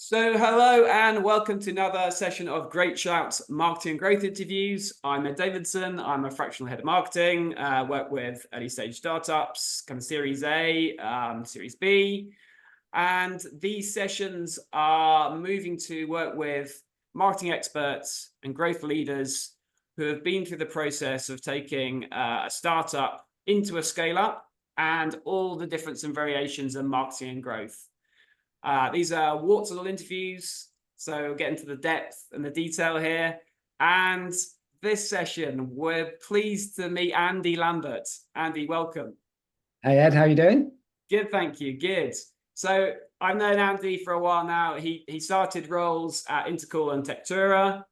So hello and welcome to another session of Great Shouts Marketing and Growth Interviews. I'm Ed Davidson. I'm a fractional head of marketing, work with early stage startups, kind of Series A, Series B. And these sessions are moving to work with marketing experts and growth leaders who have been through the process of taking a startup into a scale up and all the difference and variations in marketing and growth. These are warts and all interviews, so we'll get into the depth and the detail here. And this session, we're pleased to meet Andy Lambert. Andy, welcome. Hey Ed, how you doing? Good, thank you. Good. So I've known Andy for a while now. He started roles at Intercool and Tektura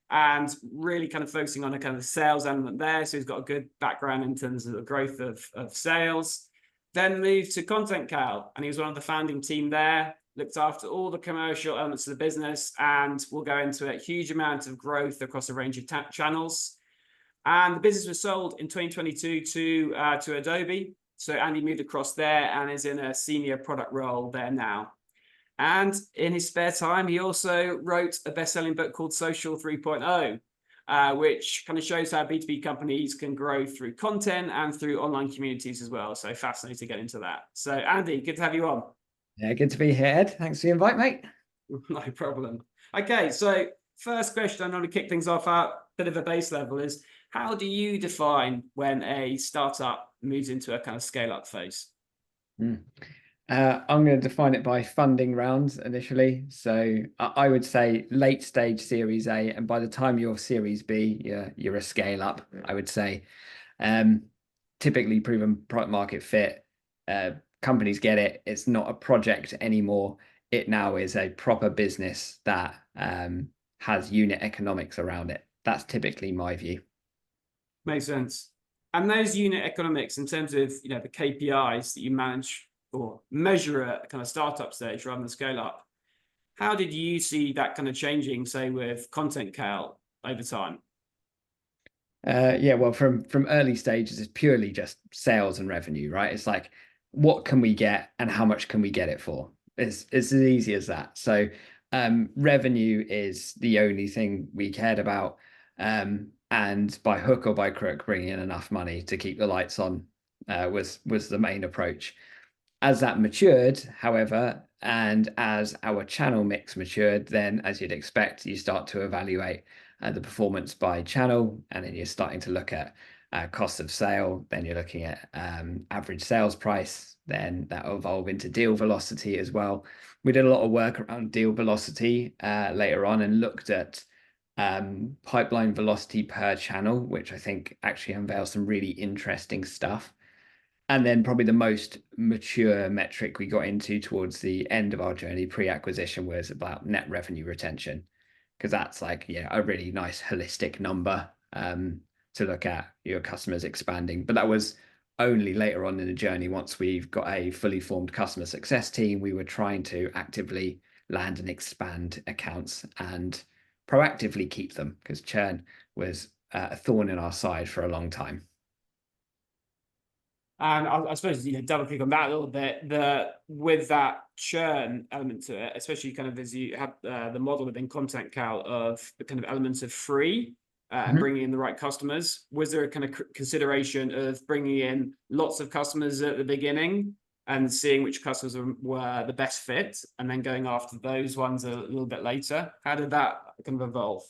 and really kind of focusing on a kind of sales element there. So he's got a good background in terms of the growth of sales. Then moved to Content Cal, and he was one of the founding team there, looked after all the commercial elements of the business, and we'll go into a huge amount of growth across a range of channels. And the business was sold in 2022 to Adobe. So Andy moved across there and is in a senior product role there now. And in his spare time, he also wrote a best-selling book called Social 3.0, which kind of shows how B2B companies can grow through content and through online communities as well. So fascinating to get into that. So Andy, good to have you on. Yeah, good to be here, Ed. Thanks for the invite, mate. No problem. Okay, so first question, I normally kick things off at a bit of a base level is, how do you define when a startup moves into a kind of scale-up phase? I'm going to define it by funding rounds initially. So I would say late stage Series A, and by the time you're Series B, you're a scale up, I would say. Typically proven product market fit. Companies get it. It's not a project anymore. It now is a proper business that has unit economics around it. That's typically my view. Makes sense. And those unit economics in terms of the KPIs that you manage or measure at kind of startup stage rather than scale up, how did you see that kind of changing, say, with Content Cal over time? Yeah, well, from early stages, it's purely just sales and revenue, right? It's like, what can we get and how much can we get it for? It's as easy as that. So revenue is the only thing we cared about. And by hook or by crook, bringing in enough money to keep the lights on was the main approach. As that matured, however, and as our channel mix matured, then as you'd expect, you start to evaluate the performance by channel, and then you're starting to look at cost of sale. Then you're looking at average sales price. Then that will evolve into deal velocity as well. We did a lot of work around deal velocity later on and looked at pipeline velocity per channel, which I think actually unveils some really interesting stuff. And then probably the most mature metric we got into towards the end of our journey pre-acquisition was about net revenue retention, because that's like, a really nice holistic number to look at your customers expanding. But that was only later on in the journey. Once we've got a fully formed customer success team, we were trying to actively land and expand accounts and proactively keep them, because churn was a thorn in our side for a long time. And I suppose, double click on that a little bit, with that churn element to it, especially kind of as you have the model within Content Cal of the kind of elements of free and bringing in the right customers. Was there a kind of consideration of bringing in lots of customers at the beginning and seeing which customers were the best fit and then going after those ones a little bit later? How did that kind of evolve?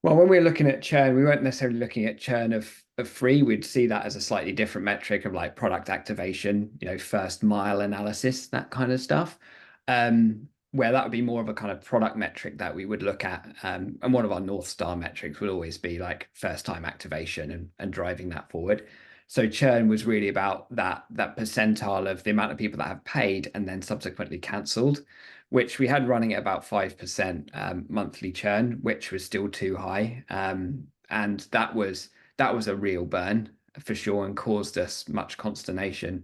Well, when we were looking at churn, we weren't necessarily looking at churn of free. We'd see that as a slightly different metric of like product activation, first mile analysis, that kind of stuff. Where that would be more of a kind of product metric that we would look at. And one of our North Star metrics would always be like first time activation and driving that forward. So churn was really about that percentile of the amount of people that have paid and then subsequently cancelled, which we had running at about 5% monthly churn, which was still too high. And that was a real burn for sure and caused us much consternation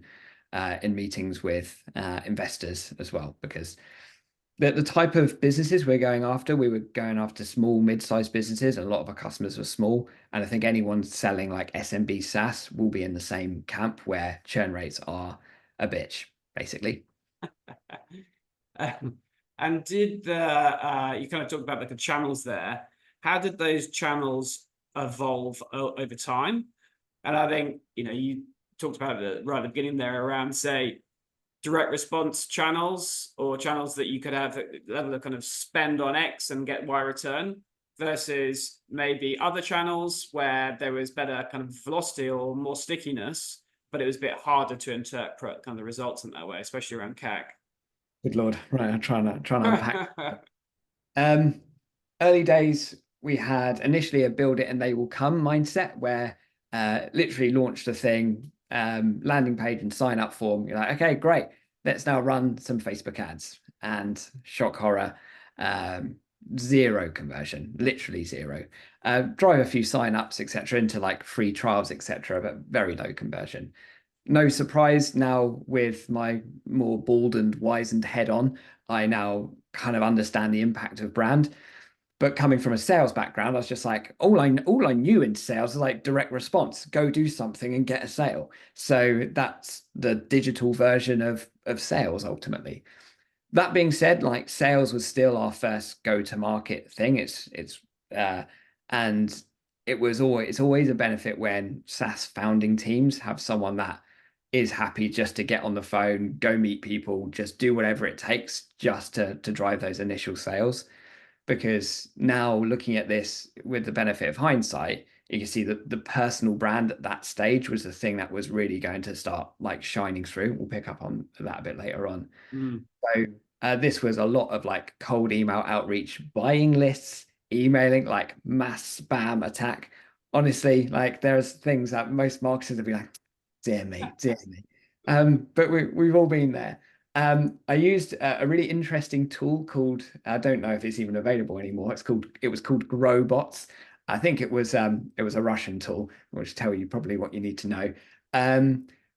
in meetings with investors as well, because the type of businesses we were going after small, mid-sized businesses, and a lot of our customers were small. And I think anyone selling like SMB SaaS will be in the same camp where churn rates are a bitch, basically. And did you kind of talked about like the channels there? How did those channels evolve over time? And I think, you talked about it right at the beginning there around, say, direct response channels, or channels that you could have a level of kind of spend on X and get Y return, versus maybe other channels where there was better kind of velocity or more stickiness, but it was a bit harder to interpret kind of the results in that way, especially around CAC. Good Lord. Right, I'm trying to unpack. Early days, we had initially a build it and they will come mindset where literally launched a thing, landing page and sign up form. You're like, okay, great. Let's now run some Facebook ads, and shock horror, zero conversion, literally zero. Drive a few sign-ups, etc., into like free trials, etc., but very low conversion. No surprise now, with my more bald and wizened head on, I now kind of understand the impact of brand. But coming from a sales background, I was just like, all I knew in sales is like direct response, go do something and get a sale. So that's the digital version of sales ultimately. That being said, like sales was still our first go-to-market thing. Uh, and it's always a benefit when SaaS founding teams have someone that is happy just to get on the phone, go meet people, just do whatever it takes just to drive those initial sales. Because now looking at this with the benefit of hindsight, you can see that the personal brand at that stage was the thing that was really going to start like shining through. We'll pick up on that a bit later on. Mm. So this was a lot of like cold email outreach, buying lists, emailing, like mass spam attack. Honestly, like there's things that most marketers would be like, dear me, dear me. But we've all been there. I used a really interesting tool called, I don't know if it's even available anymore. It was called Growbots. I think it was a Russian tool, which tell you probably what you need to know.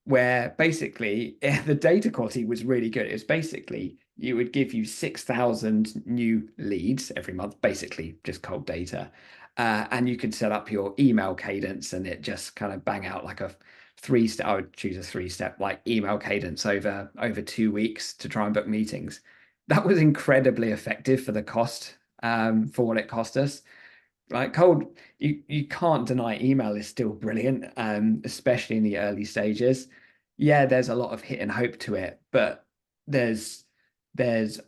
Where basically the data quality was really good. It was basically you would give you 6,000 new leads every month, basically just cold data. And you could set up your email cadence and it just kind of bang out like a three-step. I would choose a three-step like email cadence over 2 weeks to try and book meetings. That was incredibly effective for the cost, for what it cost us. Like cold, you can't deny email is still brilliant, especially in the early stages. Yeah, there's a lot of hit and hope to it, but there's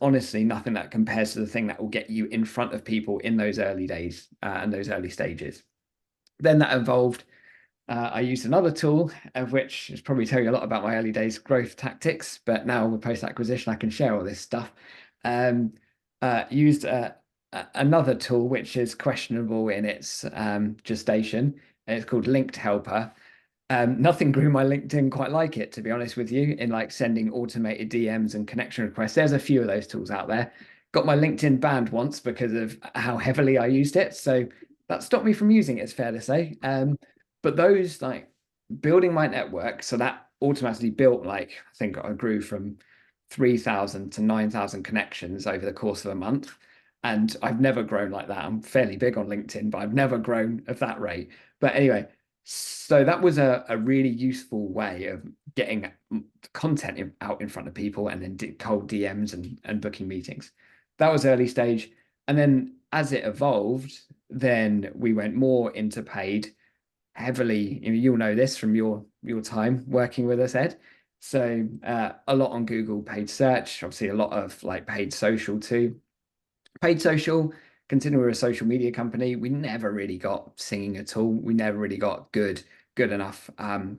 honestly nothing that compares to the thing that will get you in front of people in those early days, and those early stages. Then that evolved. I used another tool, of which is probably tell you a lot about my early days growth tactics, but now with post acquisition, I can share all this stuff. Used another tool which is questionable in its gestation. It's called Linked Helper. Nothing grew my LinkedIn quite like it, to be honest with you, in like sending automated DMs and connection requests. There's a few of those tools out there. Got my LinkedIn banned once because of how heavily I used it. So that stopped me from using it, it's fair to say. But those like building my network, so that automatically built like, I think I grew from 3,000 to 9,000 connections over the course of a month. And I've never grown like that. I'm fairly big on LinkedIn, but I've never grown at that rate. But anyway, so that was a really useful way of getting content out in front of people and then cold DMs and booking meetings. That was early stage. And then as it evolved, then we went more into paid heavily. You'll know this from your time working with us, Ed. So a lot on Google paid search, obviously a lot of like paid social too. Paid social, considering we're a social media company, we never really got singing at all. We never really got good enough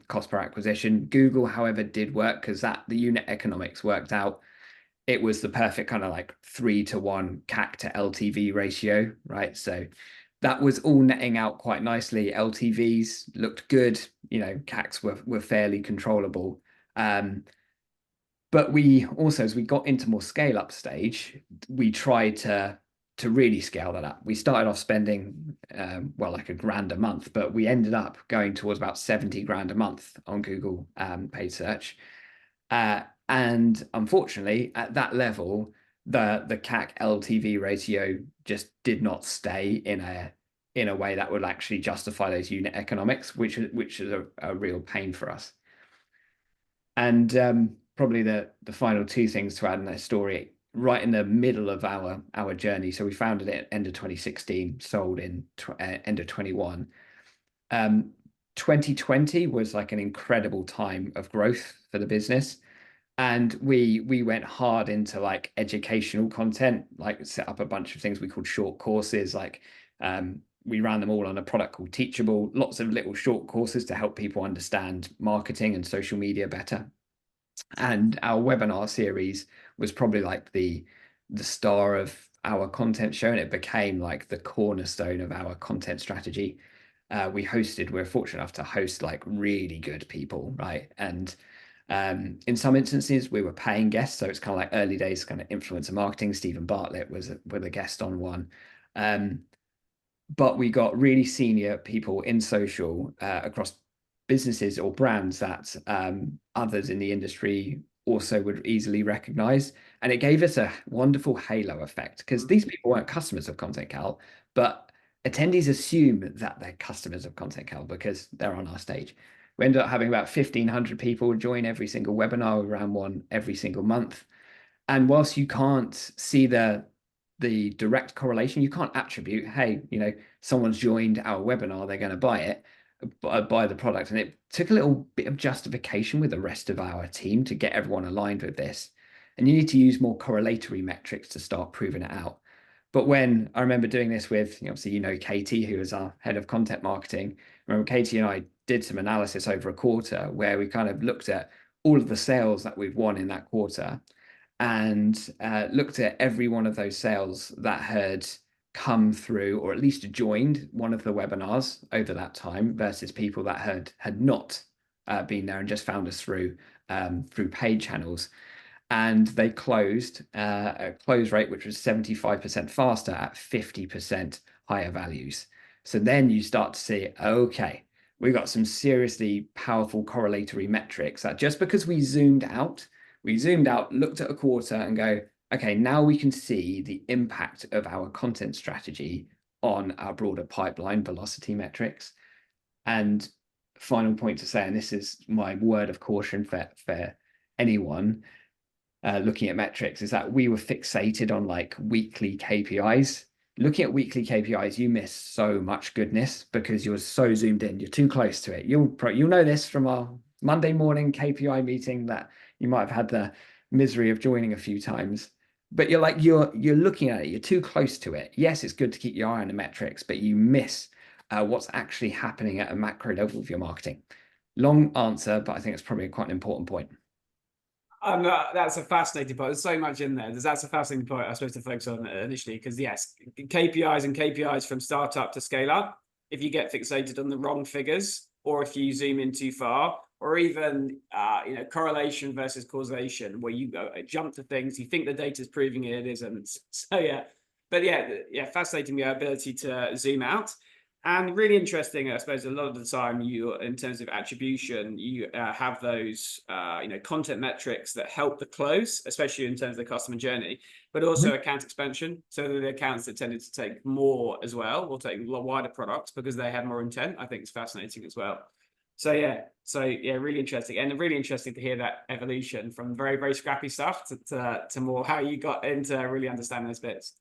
cost per acquisition. Google, however, did work because the unit economics worked out. It was the perfect kind of like 3-to-1 CAC to LTV ratio, right? So that was all netting out quite nicely. LTVs looked good, CACs were fairly controllable. But we also, as we got into more scale up stage, we tried to really scale that up. We started off spending like $1,000 a month, but we ended up going towards about 70 grand a month on Google paid search. And unfortunately, at that level, the CAC LTV ratio just did not stay in a way that would actually justify those unit economics, which is a real pain for us. And probably the final two things to add in that story right in the middle of our journey. So we founded it at end of 2016, sold in end of 21. 2020 was like an incredible time of growth for the business. And we went hard into like educational content, like set up a bunch of things we called short courses. Like we ran them all on a product called Teachable, lots of little short courses to help people understand marketing and social media better. And our webinar series was probably like the star of our content show, and it became like the cornerstone of our content strategy. We're fortunate enough to host like really good people, right? And in some instances, we were paying guests, so it's kind of like early days kind of influencer marketing. Stephen Bartlett was a guest on one, but we got really senior people in social across businesses or brands that others in the industry also would easily recognize, and it gave us a wonderful halo effect because these people weren't customers of Content Cal, but attendees assume that they're customers of Content Cal because they're on our stage. We ended up having about 1,500 people join every single webinar. We ran one every single month. And whilst you can't see the direct correlation, you can't attribute, hey, someone's joined our webinar, they're going to buy it, buy the product. And it took a little bit of justification with the rest of our team to get everyone aligned with this. And you need to use more correlatory metrics to start proving it out. But when I remember doing this with, obviously, Katie, who is our head of content marketing. I remember Katie and I did some analysis over a quarter where we kind of looked at all of the sales that we've won in that quarter and looked at every one of those sales that had come through or at least joined one of the webinars over that time versus people that had not been there and just found us through paid channels. And they closed a close rate which was 75% faster at 50% higher values. So then you start to see, okay, we've got some seriously powerful correlatory metrics that just because we zoomed out, looked at a quarter and go, okay, now we can see the impact of our content strategy on our broader pipeline velocity metrics. And final point to say, and this is my word of caution for anyone looking at metrics, is that we were fixated on like weekly KPIs. Looking at weekly KPIs, you miss so much goodness because you're so zoomed in. You're too close to it. You'll know this from our Monday morning KPI meeting that you might have had the misery of joining a few times. But you're looking at it. You're too close to it. Yes, it's good to keep your eye on the metrics, but you miss what's actually happening at a macro level of your marketing. Long answer, but I think it's probably quite an important point. That's a fascinating point. There's so much in there. That's a fascinating point I was supposed to focus on initially, because yes, KPIs from startup to scale up, if you get fixated on the wrong figures, or if you zoom in too far, or even correlation versus causation, where you go jump to things, you think the data is proving it isn't. So fascinating, the ability to zoom out. And really interesting, I suppose, a lot of the time in terms of attribution, you have those, content metrics that help the close, especially in terms of the customer journey, but also account expansion. So the accounts that tended to take more as well, or take wider products because they have more intent, I think is fascinating as well. So really interesting, and really interesting to hear that evolution from very, very scrappy stuff to more how you got into really understanding those bits.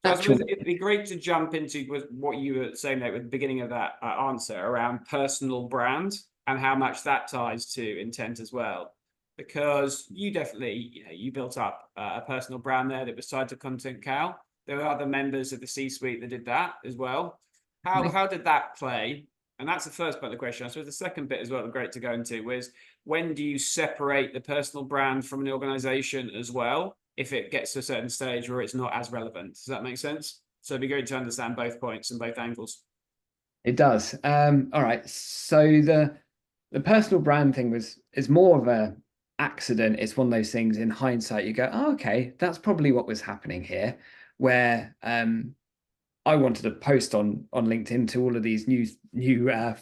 So I suppose it'd be great to jump into what you were saying there at the beginning of that answer around personal brand and how much that ties to intent as well. Because you definitely, you built up a personal brand there that was tied to Content Cal. There were other members of the C-suite that did that as well. How did that play? And that's the first part of the question. I suppose the second bit as well, great to go into, was when do you separate the personal brand from an organization as well, if it gets to a certain stage where it's not as relevant? Does that make sense? So it'd be great to understand both points and both angles. It does. All right. So the personal brand thing is more of a accident. It's one of those things in hindsight you go, oh, okay, that's probably what was happening here, where I wanted to post on LinkedIn to all of these new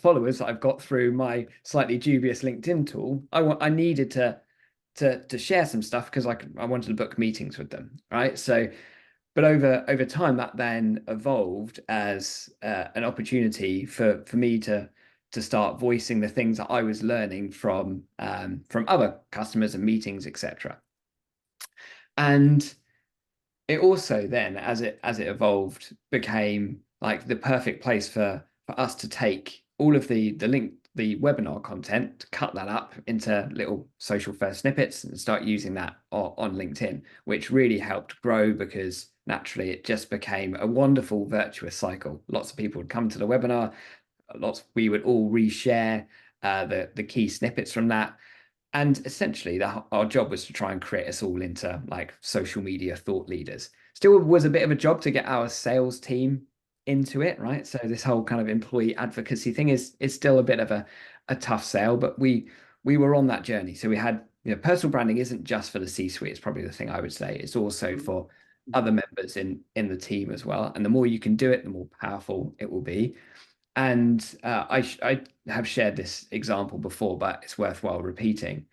followers that I've got through my slightly dubious LinkedIn tool. I needed to share some stuff because I wanted to book meetings with them, right? So, but over time that then evolved as an opportunity for me to start voicing the things that I was learning from other customers and meetings, etc. And it also then, as it evolved, became like the perfect place for us to take all of the webinar content, cut that up into little social first snippets and start using that on LinkedIn, which really helped grow because naturally it just became a wonderful virtuous cycle. Lots of people would come to the webinar, we would all reshare the key snippets from that. And essentially, our job was to try and create us all into like social media thought leaders. Still was a bit of a job to get our sales team into it, right? So this whole kind of employee advocacy thing is still a bit of a tough sale, but we were on that journey. So we had, personal branding isn't just for the C-suite. It's probably the thing I would say. It's also for other members in the team as well. And the more you can do it, the more powerful it will be. And I have shared this example before, but it's worthwhile repeating.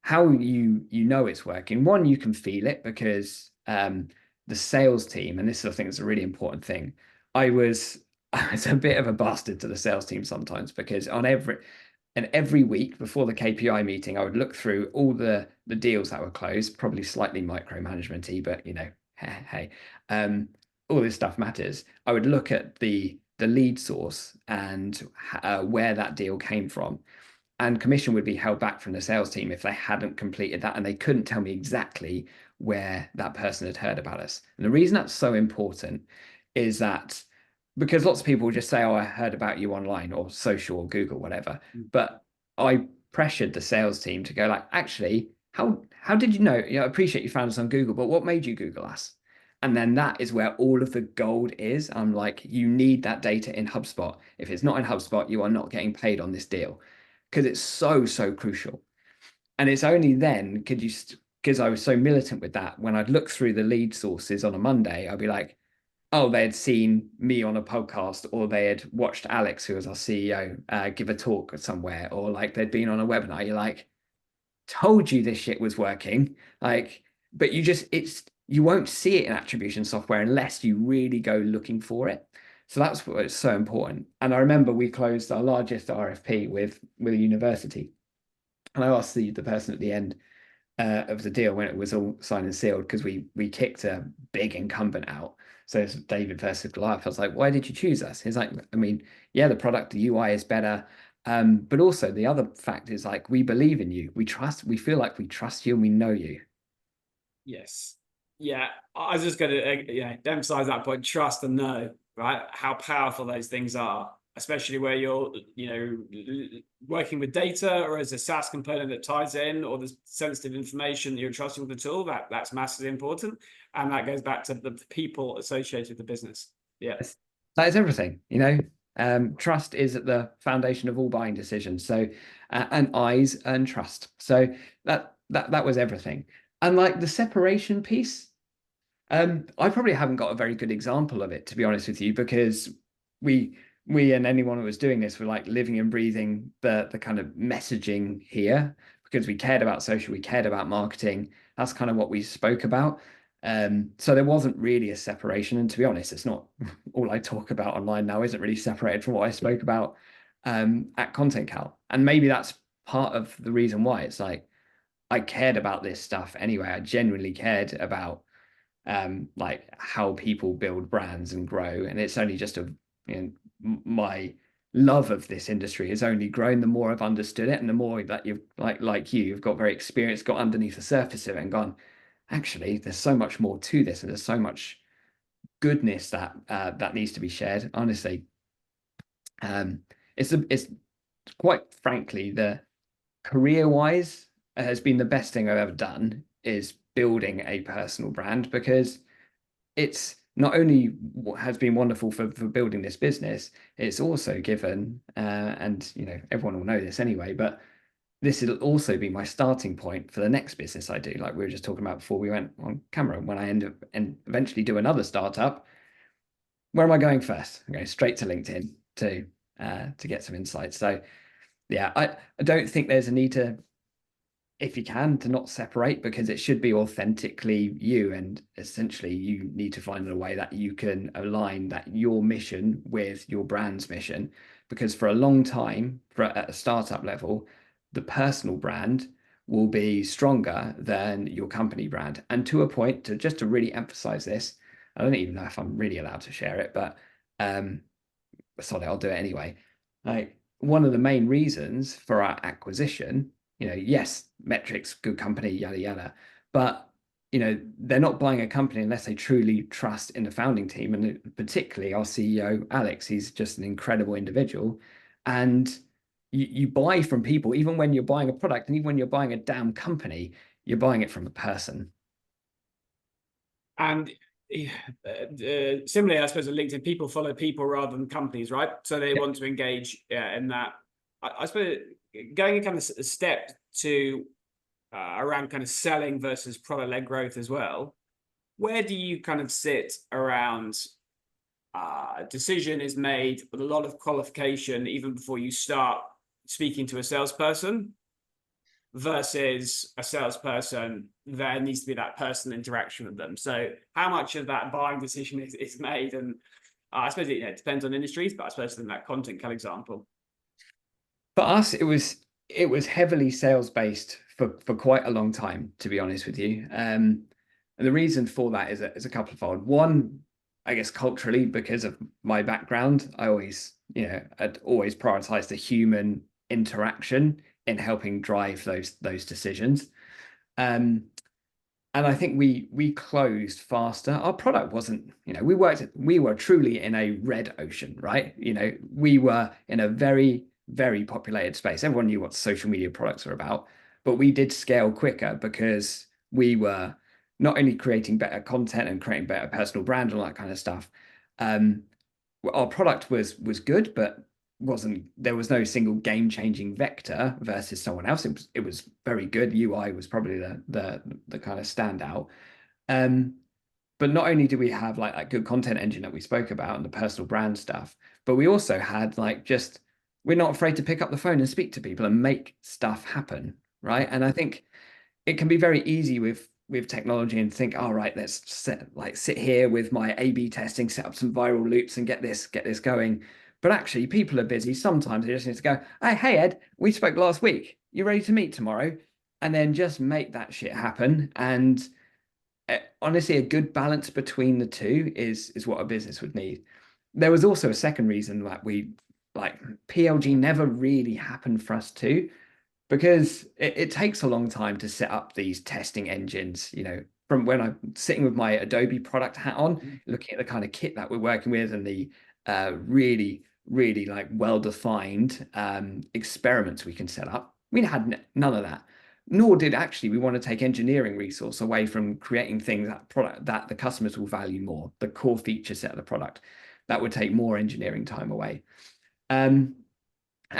How you know it's working. One, you can feel it because the sales team, and this I think is a really important thing. I was I was a bit of a bastard to the sales team sometimes because every week before the KPI meeting, I would look through all the deals that were closed, probably slightly micromanagement-y, but hey, all this stuff matters. I would look at the lead source and where that deal came from. And commission would be held back from the sales team if they hadn't completed that and they couldn't tell me exactly where that person had heard about us. And the reason that's so important is that because lots of people will just say, oh, I heard about you online or social or Google, whatever. But I pressured the sales team to go like, actually, how did you know? I appreciate you found us on Google, but what made you Google us? And then that is where all of the gold is. I'm like, you need that data in HubSpot. If it's not in HubSpot, you are not getting paid on this deal because it's so crucial. And it's only then because I was so militant with that, when I'd look through the lead sources on a Monday, I'd be like, oh, they had seen me on a podcast, or they had watched Alex, who was our CEO, give a talk somewhere, or like they'd been on a webinar. You're like, told you this shit was working. Like, but you won't see it in attribution software unless you really go looking for it. So that's what's so important. And I remember we closed our largest RFP with a university. And I asked the person at the end of the deal when it was all signed and sealed, because we kicked a big incumbent out. So it's David versus Goliath. I was like, why did you choose us? He's like, I mean, yeah, the product, the UI is better. But also the other fact is like, we believe in you. We feel like we trust you and we know you. Yes. Yeah. I was just going to emphasize that point, trust and know, right? How powerful those things are, especially where you're, working with data or as a SaaS component that ties in, or the sensitive information that you're trusting with the tool. That's massively important. And that goes back to the people associated with the business. Yeah. That is everything, trust is at the foundation of all buying decisions. So, and eyes earn trust. So that was everything. And like the separation piece, I probably haven't got a very good example of it, to be honest with you, because we and anyone who was doing this were like living and breathing the kind of messaging here, because we cared about social, we cared about marketing. That's kind of what we spoke about. So there wasn't really a separation. And to be honest, it's not all I talk about online now isn't really separated from what I spoke about at Content Cal. And maybe that's part of the reason why. It's like I cared about this stuff anyway. I genuinely cared about like how people build brands and grow. And it's only just my love of this industry has only grown the more I've understood it, and the more that you've you've got very experienced, got underneath the surface of it and gone, actually, there's so much more to this, and there's so much goodness that that needs to be shared. Honestly, it's quite frankly, the career-wise has been the best thing I've ever done, is building a personal brand, because it's not only has been wonderful for building this business, it's also given, and everyone will know this anyway, but this will also be my starting point for the next business I do. Like we were just talking about before we went on camera, when I end up and eventually do another startup, where am I going first? I'm going straight to LinkedIn to get some insights. So yeah, I don't think there's a need to, if you can, to not separate, because it should be authentically you, and essentially you need to find a way that you can align that your mission with your brand's mission. Because for a long time, at a startup level, the personal brand will be stronger than your company brand. And to a point, just to really emphasize this, I don't even know if I'm really allowed to share it, but sorry, I'll do it anyway. Like, one of the main reasons for our acquisition, yes, metrics, good company, yada yada, but they're not buying a company unless they truly trust in the founding team, and particularly our CEO Alex. He's just an incredible individual, and you buy from people even when you're buying a product, and even when you're buying a damn company, you're buying it from a person. And similarly, I suppose, on LinkedIn, people follow people rather than companies, right? So they want to engage in that. I suppose going a kind of a step to around kind of selling versus product-led growth as well. Where do you kind of sit around decision is made with a lot of qualification even before you start speaking to a salesperson, versus a salesperson, there needs to be that personal interaction with them? So how much of that buying decision is made? And I suppose it depends on industries, but I suppose in that content cal example. For us, it was heavily sales based for quite a long time, to be honest with you. And the reason for that is a couple of fold. One, I guess culturally, because of my background, I'd always prioritized the human interaction in helping drive those decisions. And I think we closed faster. Our product wasn't, we were truly in a red ocean, right? We were in a very, very populated space. Everyone knew what social media products are about, but we did scale quicker because we were not only creating better content and creating better personal brand and all that kind of stuff. Our product was good, but there was no single game-changing vector versus someone else. It was very good. UI was probably the kind of standout. But not only do we have like that good content engine that we spoke about and the personal brand stuff, but we also had we're not afraid to pick up the phone and speak to people and make stuff happen, right? And I think it can be very easy with technology and think, all right, let's sit here with my A/B testing, set up some viral loops and get this going. But actually, people are busy. Sometimes they just need to go, hey, Ed, we spoke last week. You ready to meet tomorrow? And then just make that shit happen. And honestly, a good balance between the two is what a business would need. There was also a second reason that PLG never really happened for us too, because it takes a long time to set up these testing engines. From when I'm sitting with my Adobe product hat on, looking at the kind of kit that we're working with and the really, really well-defined experiments we can set up. We had none of that, nor did actually we want to take engineering resource away from creating things that the customers will value more, the core feature set of the product. That would take more engineering time away. And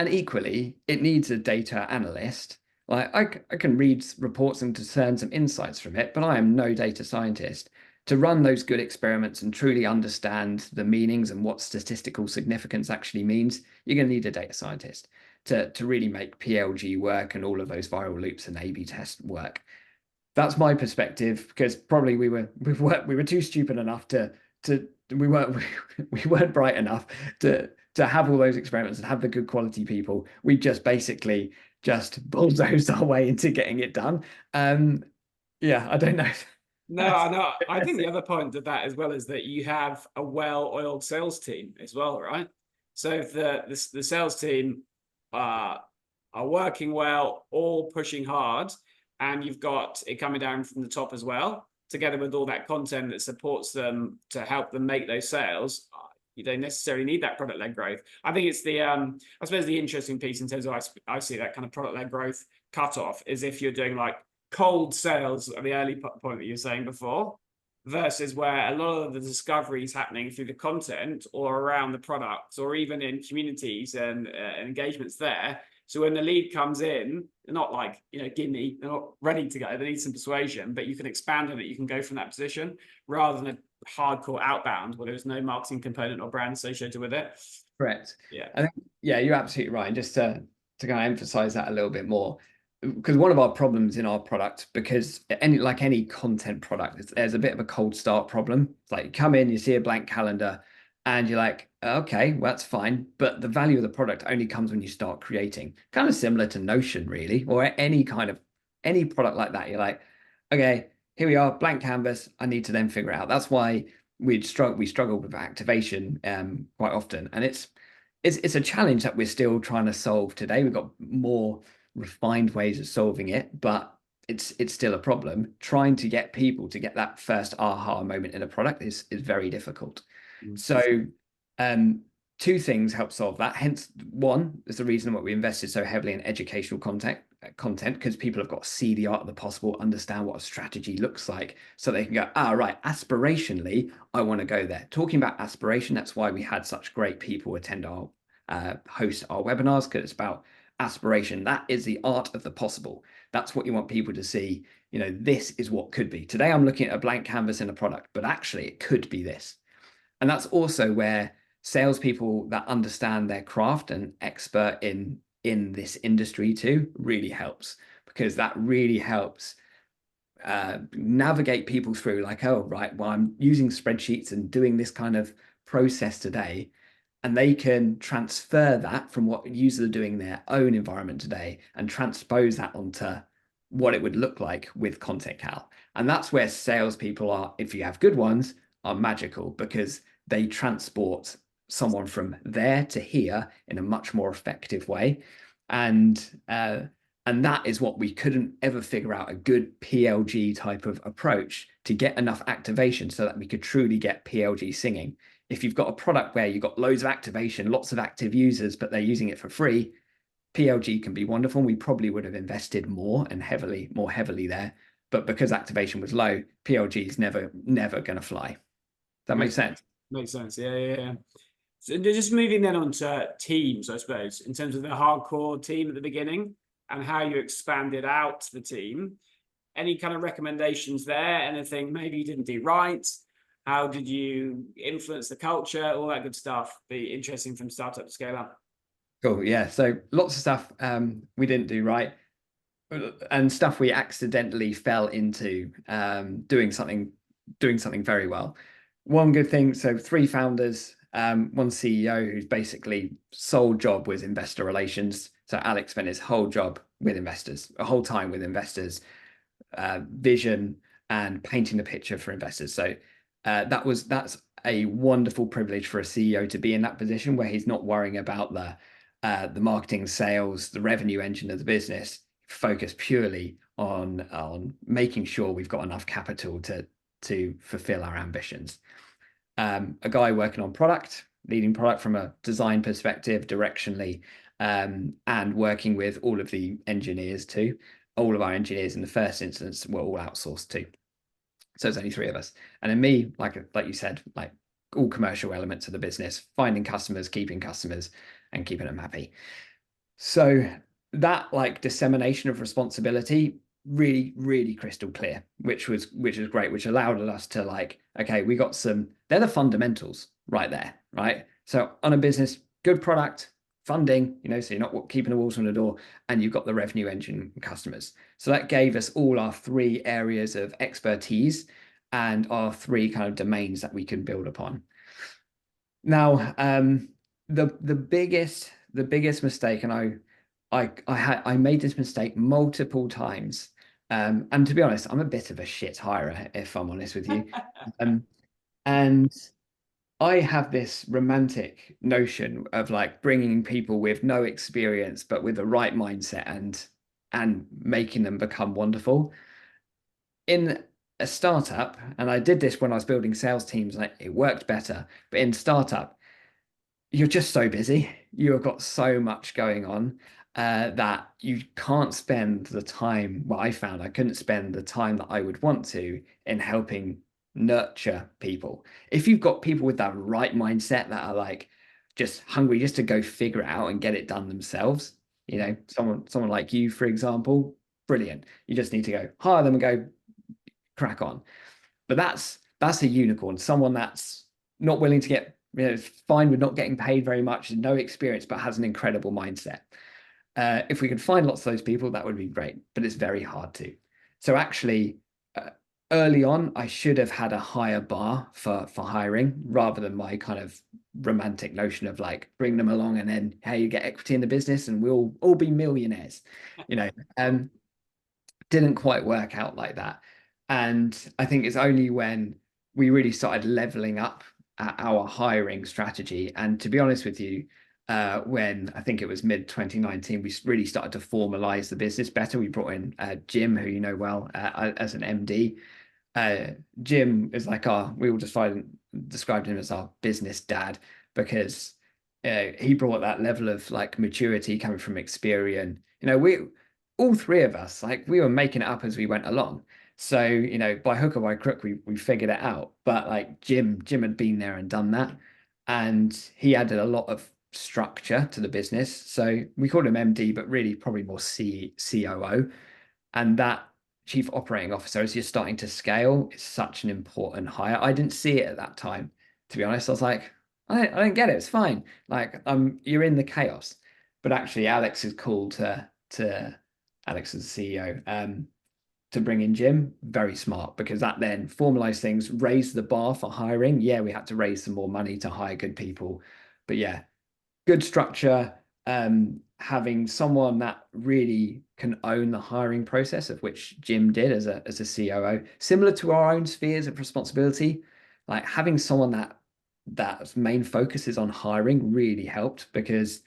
equally, it needs a data analyst. I can read reports and discern some insights from it, but I am no data scientist. To run those good experiments and truly understand the meanings and what statistical significance actually means, you're going to need a data scientist to really make PLG work and all of those viral loops and A/B test work. That's my perspective, because probably we were too stupid enough we weren't bright enough to have all those experiments and have the good quality people. We just basically bulldozed our way into getting it done. Yeah, I don't know. No, I think the other point of that as well is that you have a well-oiled sales team as well, right? So if the sales team are working well, all pushing hard, and you've got it coming down from the top as well, together with all that content that supports them to help them make those sales, you don't necessarily need that product-led growth. I think it's I suppose the interesting piece in terms of I see that kind of product-led growth cutoff is if you're doing cold sales at the early point that you were saying before, versus where a lot of the discovery is happening through the content or around the products or even in communities and engagements there. So when the lead comes in, they're not gimme, they're not ready to go, they need some persuasion, but you can expand on it, you can go from that position rather than a hardcore outbound where there's no marketing component or brand associated with it. Correct. Yeah. I think, yeah, you're absolutely right. And just to kind of emphasize that a little bit more, because one of our problems in our product, because any content product, there's a bit of a cold start problem. It's like you come in, you see a blank calendar, and you're like, okay, well, that's fine. But the value of the product only comes when you start creating. Kind of similar to Notion, really, or any kind of any product like that, you're like, okay, here we are, blank canvas. I need to then figure it out. That's why we struggle with activation quite often, and it's a challenge that we're still trying to solve today. We've got more refined ways of solving it, but it's still a problem. Trying to get people to get that first aha moment in a product is very difficult. So two things help solve that. Hence, one is the reason why we invested so heavily in educational content, because people have got to see the art of the possible, understand what a strategy looks like, so they can go, right, aspirationally, I want to go there. Talking about aspiration, that's why we had such great people attend our host our webinars, because it's about aspiration. That is the art of the possible. That's what you want people to see. This is what could be. Today, I'm looking at a blank canvas in a product, but actually it could be this. And that's also where salespeople that understand their craft and expert in this industry too really helps, because that really helps navigate people through, like, oh, right, well, I'm using spreadsheets and doing this kind of process today. And they can transfer that from what users are doing in their own environment today and transpose that onto what it would look like with Content Cal. And that's where salespeople are, if you have good ones, are magical, because they transport someone from there to here in a much more effective way. And that is what we couldn't ever figure out, a good PLG type of approach to get enough activation so that we could truly get PLG singing. If you've got a product where you've got loads of activation, lots of active users, but they're using it for free, PLG can be wonderful. We probably would have invested more heavily there. But because activation was low, PLG is never going to fly. Does that make sense? Makes sense. Yeah. So just moving then on to teams, I suppose, in terms of the hardcore team at the beginning and how you expanded out the team. Any kind of recommendations there? Anything maybe you didn't do right? How did you influence the culture? All that good stuff. Be interesting from startup to scale up. Cool. Yeah. So lots of stuff we didn't do right, and stuff we accidentally fell into doing something very well. One good thing, so 3 founders, one CEO whose basically sole job was investor relations. So Alex spent his whole job with investors, a whole time with investors, vision and painting the picture for investors. So that's a wonderful privilege for a CEO to be in that position, where he's not worrying about the marketing, sales, the revenue engine of the business, focus purely on making sure we've got enough capital to fulfill our ambitions. A guy working on product, leading product from a design perspective, directionally, and working with all of the engineers too. All of our engineers in the first instance were all outsourced too. So there's only 3 of us. And then me, like you said, like all commercial elements of the business, finding customers, keeping customers, and keeping them happy. So that like dissemination of responsibility really, really crystal clear, which was great, which allowed us to like, okay, we got they're the fundamentals right there, right? So on a business, good product, funding, so you're not keeping the walls on the door, and you've got the revenue engine customers. So that gave us all our 3 areas of expertise and our 3 kind of domains that we can build upon. Now, the biggest mistake, and I made this mistake multiple times. And to be honest, I'm a bit of a shit hirer, if I'm honest with you. And I have this romantic notion of like bringing people with no experience, but with the right mindset and making them become wonderful. In a startup, and I did this when I was building sales teams, and it worked better. But in startup, you're just so busy. You've got so much going on that you can't spend the time. Well, I found I couldn't spend the time that I would want to in helping nurture people. If you've got people with that right mindset that are like just hungry just to go figure it out and get it done themselves, someone like you, for example, brilliant. You just need to go hire them and go crack on. But that's a unicorn, someone that's not willing to get, fine with not getting paid very much, no experience, but has an incredible mindset. If we could find lots of those people, that would be great, but it's very hard to. So actually, early on, I should have had a higher bar for hiring, rather than my kind of romantic notion of like bring them along and then, hey, you get equity in the business and we'll all be millionaires, didn't quite work out like that. And I think it's only when we really started leveling up our hiring strategy. And to be honest with you, when I think it was mid 2019, we really started to formalize the business better. We brought in Jim, who you know well, as an MD. Jim is like we all described him as our business dad, because he brought that level of like maturity coming from Experian. We all three of us, like, we were making it up as we went along. So, by hook or by crook, we figured it out. But like Jim had been there and done that, and he added a lot of structure to the business. So we called him MD, but really probably more COO. And that chief operating officer, as you're starting to scale, is such an important hire. I didn't see it at that time, to be honest. I was like, I don't get it. It's fine. Like, you're in the chaos. But actually, Alex is called to Alex is the CEO, to bring in Jim. Very smart, because that then formalized things, raised the bar for hiring. Yeah, we had to raise some more money to hire good people, but yeah, good structure. Having someone that really can own the hiring process, of which Jim did as a COO, similar to our own spheres of responsibility. Like, having someone that main focus is on hiring really helped, because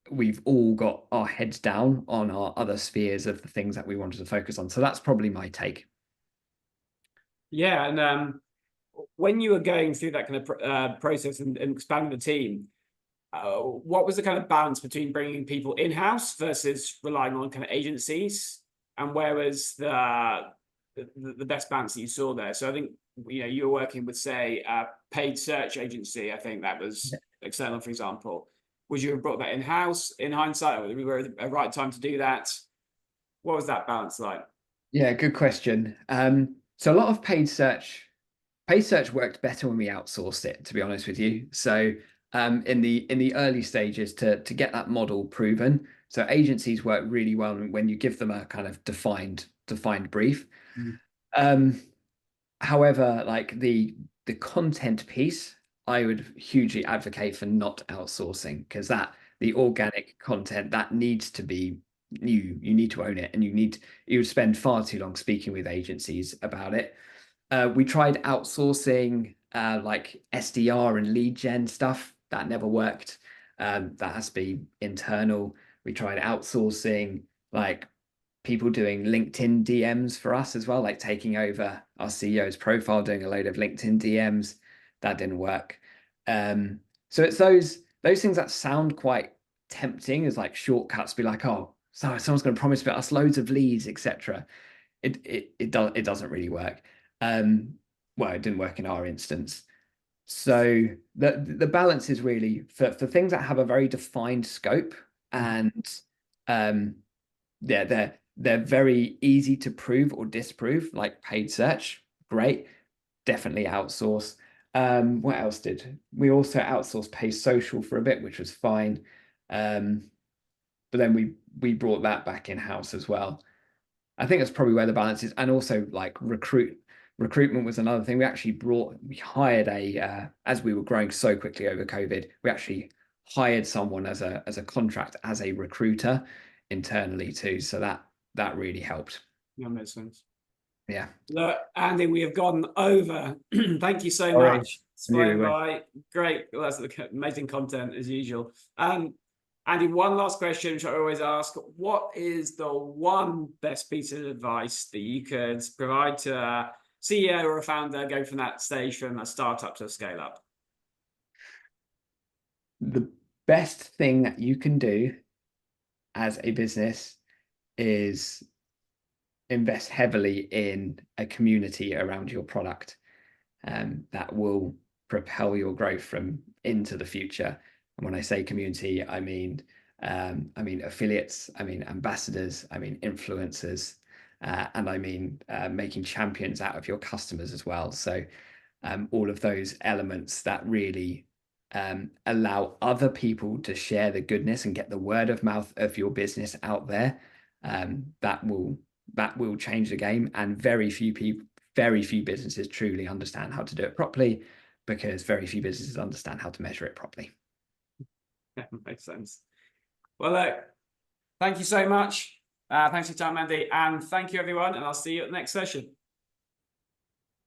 we've all got our heads down on our other spheres of the things that we wanted to focus on. So that's probably my take. Yeah, and when you were going through that kind of process and expanding the team, what was the kind of balance between bringing people in-house versus relying on kind of agencies, and where was the best balance that you saw there? So I think you were working with, say, a paid search agency. I think that was external, for example. Would you have brought that in-house in hindsight, or were we a right time to do that? What was that balance like? Yeah, good question. So a lot of paid search worked better when we outsourced it, to be honest with you. So in the early stages, to get that model proven. So agencies work really well when you give them a kind of defined brief. However, like the content piece, I would hugely advocate for not outsourcing, because the organic content, that needs to be you need to own it, and you would spend far too long speaking with agencies about it. We tried outsourcing like SDR and lead gen stuff. That never worked. That has to be internal. We tried outsourcing like people doing LinkedIn DMs for us as well, like taking over our CEO's profile, doing a load of LinkedIn DMs. That didn't work. So it's those things that sound quite tempting as like shortcuts, be like, oh, so someone's going to promise us loads of leads, etc. It doesn't really work. Well, it didn't work in our instance. So the balance is really for things that have a very defined scope, and they're very easy to prove or disprove, like paid search. Great, definitely outsource. What else did we also outsource paid social for a bit, which was fine. But then we brought that back in-house as well. I think that's probably where the balance is. And also like recruitment was another thing. We hired as we were growing so quickly over COVID, we actually hired someone as a contract, as a recruiter internally too. So that really helped. That makes sense. Yeah. Look, Andy, we have gone over. Thank you so All right. much. It's flown by. Great. Well, that's amazing content as usual. Andy, one last question, which I always ask. What is the one best piece of advice that you could provide to a CEO or a founder going from that stage, from a startup to a scale up? The best thing that you can do as a business is invest heavily in a community around your product, that will propel your growth from into the future. And when I say community, I mean affiliates, I mean ambassadors, I mean influencers, and I mean making champions out of your customers as well. So all of those elements that really allow other people to share the goodness and get the word of mouth of your business out there, that will change the game. And very few businesses truly understand how to do it properly, because very few businesses understand how to measure it properly. Yeah, makes sense. Well, look, thank you so much. Thanks for your time, Andy. And thank you, everyone. And I'll see you at the next session.